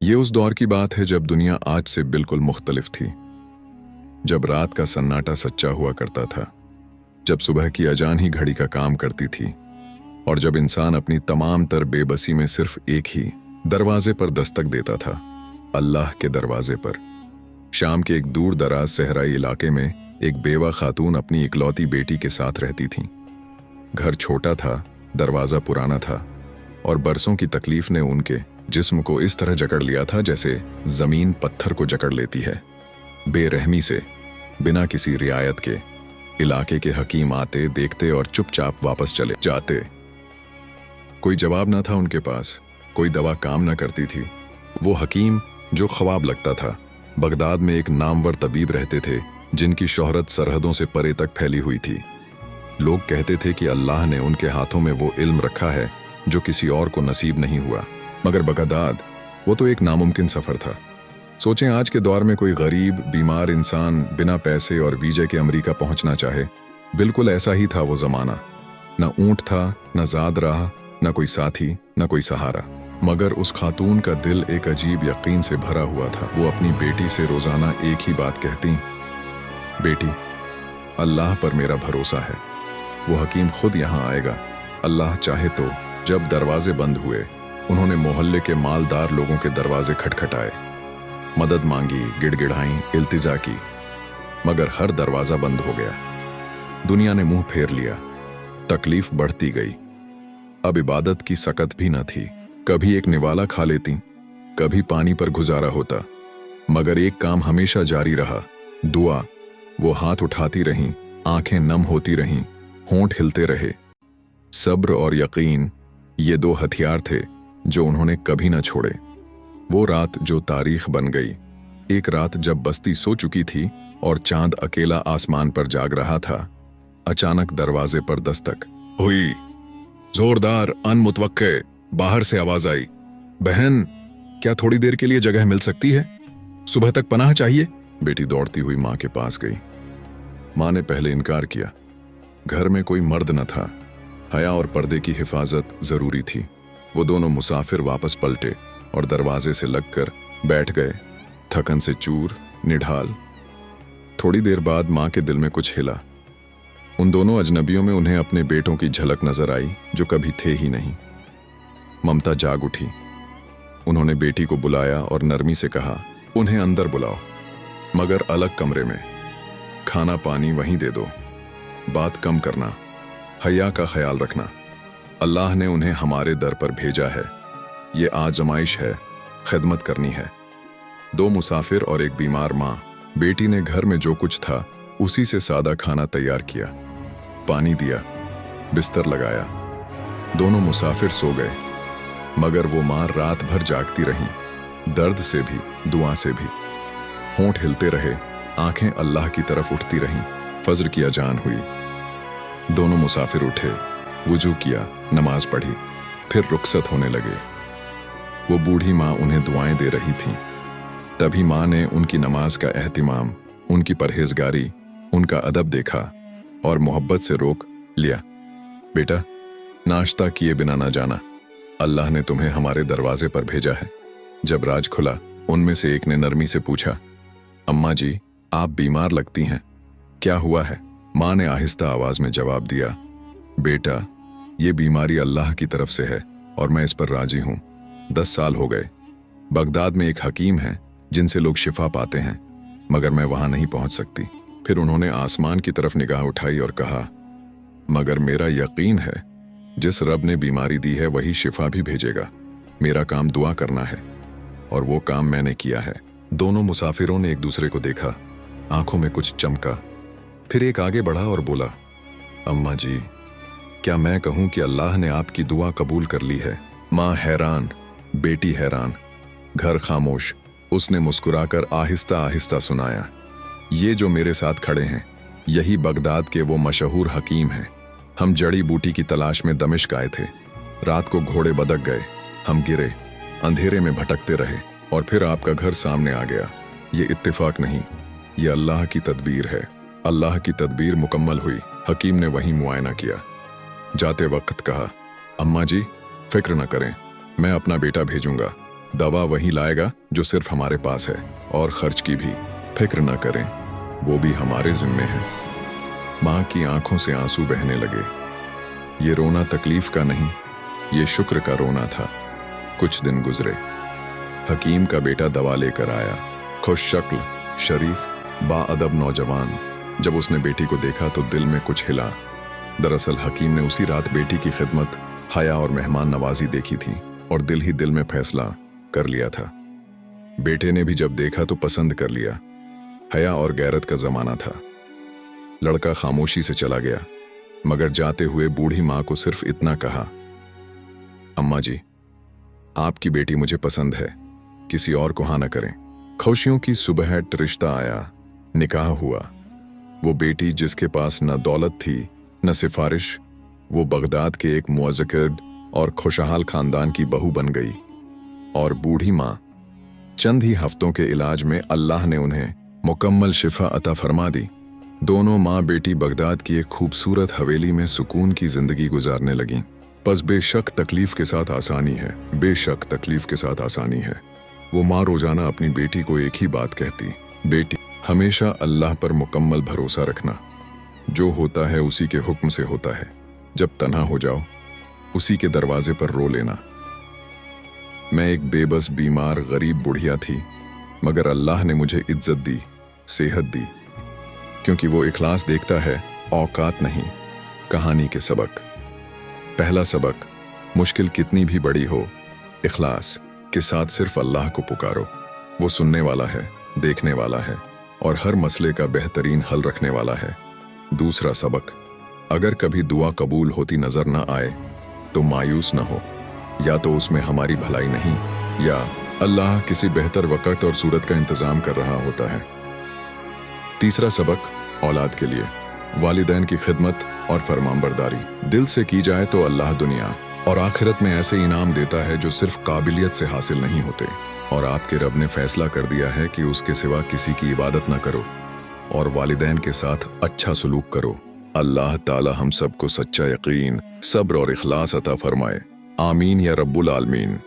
ये उस दौर की बात है जब दुनिया आज से बिल्कुल मुख्तलिफ थी। जब रात का सन्नाटा सच्चा हुआ करता था, जब सुबह की अजान ही घड़ी का काम करती थी, और जब इंसान अपनी तमाम तर बेबसी में सिर्फ एक ही दरवाजे पर दस्तक देता था, अल्लाह के दरवाजे पर। शाम के एक दूर दराज सहराई इलाके में एक बेवा खातून अपनी इकलौती बेटी के साथ रहती थीं। घर छोटा था, दरवाजा पुराना था, और बरसों की तकलीफ ने उनके जिस्म को इस तरह जकड़ लिया था जैसे जमीन पत्थर को जकड़ लेती है। बेरहमी से, बिना किसी रियायत के, इलाके के हकीम आते, देखते और चुपचाप वापस चले जाते। कोई जवाब न था उनके पास, कोई दवा काम न करती थी। वो हकीम जो ख्वाब लगता था। बगदाद में एक नामवर तबीब रहते थे जिनकी शोहरत सरहदों से परे तक फैली हुई थी। लोग कहते थे कि अल्लाह ने उनके हाथों में वो इल्म रखा है जो किसी और को नसीब नहीं हुआ। मगर बगदाद, वो तो एक नामुमकिन सफर था। सोचें, आज के दौर में कोई गरीब बीमार इंसान बिना पैसे और वीजे के अमेरिका पहुंचना चाहे, बिल्कुल ऐसा ही था वो जमाना। न ऊंट था, न ज़ाद राह, न कोई साथी, न कोई सहारा। मगर उस खातून का दिल एक अजीब यकीन से भरा हुआ था। वो अपनी बेटी से रोजाना एक ही बात कहती, बेटी, अल्लाह पर मेरा भरोसा है, वो हकीम खुद यहाँ आएगा, अल्लाह चाहे तो। जब दरवाजे बंद हुए, उन्होंने मोहल्ले के मालदार लोगों के दरवाजे खटखटाए, मदद मांगी, गिड़गिड़ाई, इल्तिजा की, मगर हर दरवाजा बंद हो गया। दुनिया ने मुंह फेर लिया, तकलीफ बढ़ती गई। अब इबादत की सकत भी न थी। कभी एक निवाला खा लेती, कभी पानी पर गुजारा होता, मगर एक काम हमेशा जारी रहा, दुआ। वो हाथ उठाती रहीं, आंखें नम होती रहीं, होंठ हिलते रहे। सब्र और यकीन, ये दो हथियार थे जो उन्होंने कभी न छोड़े। वो रात जो तारीख बन गई, एक रात जब बस्ती सो चुकी थी और चांद अकेला आसमान पर जाग रहा था, अचानक दरवाजे पर दस्तक हुई। जोरदार, अनमुतवक्के बाहर से आवाज आई, बहन, क्या थोड़ी देर के लिए जगह मिल सकती है? सुबह तक पनाह चाहिए। बेटी दौड़ती हुई मां के पास गई। मां ने पहले इनकार किया। घर में कोई मर्द न था। हया और पर्दे की हिफाजत जरूरी थी। वो दोनों मुसाफिर वापस पलटे और दरवाजे से लगकर बैठ गए, थकन से चूर, निढाल। थोड़ी देर बाद मां के दिल में कुछ हिला। उन दोनों अजनबियों में उन्हें अपने बेटों की झलक नजर आई जो कभी थे ही नहीं। ममता जाग उठी। उन्होंने बेटी को बुलाया और नरमी से कहा, उन्हें अंदर बुलाओ, मगर अलग कमरे में। खाना पानी वहीं दे दो, बात कम करना, हया का ख्याल रखना। अल्लाह ने उन्हें हमारे दर पर भेजा है, ये आजमाइश है, खिदमत करनी है। दो मुसाफिर और एक बीमार माँ। बेटी ने घर में जो कुछ था उसी से सादा खाना तैयार किया, पानी दिया, बिस्तर लगाया। दोनों मुसाफिर सो गए, मगर वो माँ रात भर जागती रही, दर्द से भी, दुआ से भी। होंठ हिलते रहे, आंखें अल्लाह की तरफ उठती रहीं। फजर की अजान हुई। दोनों मुसाफिर उठे, वुजू किया, नमाज पढ़ी, फिर रुखसत होने लगे। वो बूढ़ी माँ उन्हें दुआएं दे रही थी। तभी माँ ने उनकी नमाज का एहतिमाम, उनकी परहेजगारी, उनका अदब देखा और मोहब्बत से रोक लिया। बेटा, नाश्ता किए बिना ना जाना, अल्लाह ने तुम्हें हमारे दरवाजे पर भेजा है। जब राज खुला, उनमें से एक ने नरमी से पूछा, अम्मा जी, आप बीमार लगती हैं, क्या हुआ है? माँ ने आहिस्ता आवाज में जवाब दिया, बेटा, ये बीमारी अल्लाह की तरफ से है और मैं इस पर राजी हूँ। 10 साल हो गए। बगदाद में एक हकीम है जिनसे लोग शिफा पाते हैं, मगर मैं वहां नहीं पहुंच सकती। फिर उन्होंने आसमान की तरफ निगाह उठाई और कहा, मगर मेरा यकीन है जिस रब ने बीमारी दी है वही शिफा भी भेजेगा। मेरा काम दुआ करना है, और वो काम मैंने किया है। दोनों मुसाफिरों ने एक दूसरे को देखा, आंखों में कुछ चमका। फिर एक आगे बढ़ा और बोला, अम्मा जी, क्या मैं कहूं कि अल्लाह ने आपकी दुआ कबूल कर ली है? माँ हैरान, बेटी हैरान, घर खामोश। उसने मुस्कुराकर आहिस्ता आहिस्ता सुनाया, ये जो मेरे साथ खड़े हैं, यही बगदाद के वो मशहूर हकीम हैं। हम जड़ी बूटी की तलाश में दमिश्क आए थे। रात को घोड़े बदक गए, हम गिरे, अंधेरे में भटकते रहे, और फिर आपका घर सामने आ गया। ये इत्तेफाक नहीं, ये अल्लाह की तदबीर है। अल्लाह की तदबीर मुकम्मल हुई। हकीम ने वहीं मुआयना किया। जाते वक्त कहा, अम्मा जी, फिक्र न करें, मैं अपना बेटा भेजूंगा। दवा वही लाएगा जो सिर्फ हमारे पास है, और खर्च की भी फिक्र न करें, वो भी हमारे जिम्मे है। माँ की आंखों से आंसू बहने लगे। ये रोना तकलीफ का नहीं, ये शुक्र का रोना था। कुछ दिन गुजरे। हकीम का बेटा दवा लेकर आया, खुश शक्ल, शरीफ, बाअदब नौजवान। जब उसने बेटी को देखा तो दिल में कुछ हिला। दरअसल हकीम ने उसी रात बेटी की खिदमत, हया और मेहमान नवाजी देखी थी और दिल ही दिल में फैसला कर लिया था। बेटे ने भी जब देखा तो पसंद कर लिया। हया और गैरत का जमाना था। लड़का खामोशी से चला गया, मगर जाते हुए बूढ़ी माँ को सिर्फ इतना कहा, अम्मा जी, आपकी बेटी मुझे पसंद है, किसी और को हाँ न करें। खुशियों की सुबह रिश्ता आया, निकाह हुआ। वो बेटी जिसके पास न दौलत थी न सिफारिश, वो बगदाद के एक मुअज़्ज़किर और खुशहाल खानदान की बहू बन गई। और बूढ़ी माँ, चंद ही हफ्तों के इलाज में अल्लाह ने उन्हें मुकम्मल शिफा अता फरमा दी। दोनों माँ बेटी बगदाद की एक खूबसूरत हवेली में सुकून की जिंदगी गुजारने लगीं। बस बेशक तकलीफ के साथ आसानी है, बेशक तकलीफ के साथ आसानी है। वो माँ रोजाना अपनी बेटी को एक ही बात कहती, बेटी हमेशा अल्लाह पर मुकम्मल भरोसा रखना, जो होता है उसी के हुक्म से होता है। जब तन्हा हो जाओ, उसी के दरवाजे पर रो लेना। मैं एक बेबस बीमार गरीब बुढ़िया थी, मगर अल्लाह ने मुझे इज्जत दी, सेहत दी, क्योंकि वो इखलास देखता है, औकात नहीं। कहानी के सबक। पहला सबक, मुश्किल कितनी भी बड़ी हो, इखलास के साथ सिर्फ अल्लाह को पुकारो। वो सुनने वाला है, देखने वाला है और हर मसले का बेहतरीन हल रखने वाला है। दूसरा सबक, अगर कभी दुआ कबूल होती नजर न आए तो मायूस न हो। या तो उसमें हमारी भलाई नहीं, या अल्लाह किसी बेहतर वक़्त और सूरत का इंतज़ाम कर रहा होता है। तीसरा सबक, औलाद के लिए वालिदैन की खिदमत और फरमानबरदारी दिल से की जाए तो अल्लाह दुनिया और आखिरत में ऐसे इनाम देता है जो सिर्फ काबिलियत से हासिल नहीं होते। और आपके रब ने फैसला कर दिया है कि उसके सिवा किसी की इबादत न करो और वालिदैन के साथ अच्छा सलूक करो। अल्लाह ताला हम सबको सच्चा यकीन, सब्र और इखलास अता फरमाए। आमीन या रब्बुल आलमीन।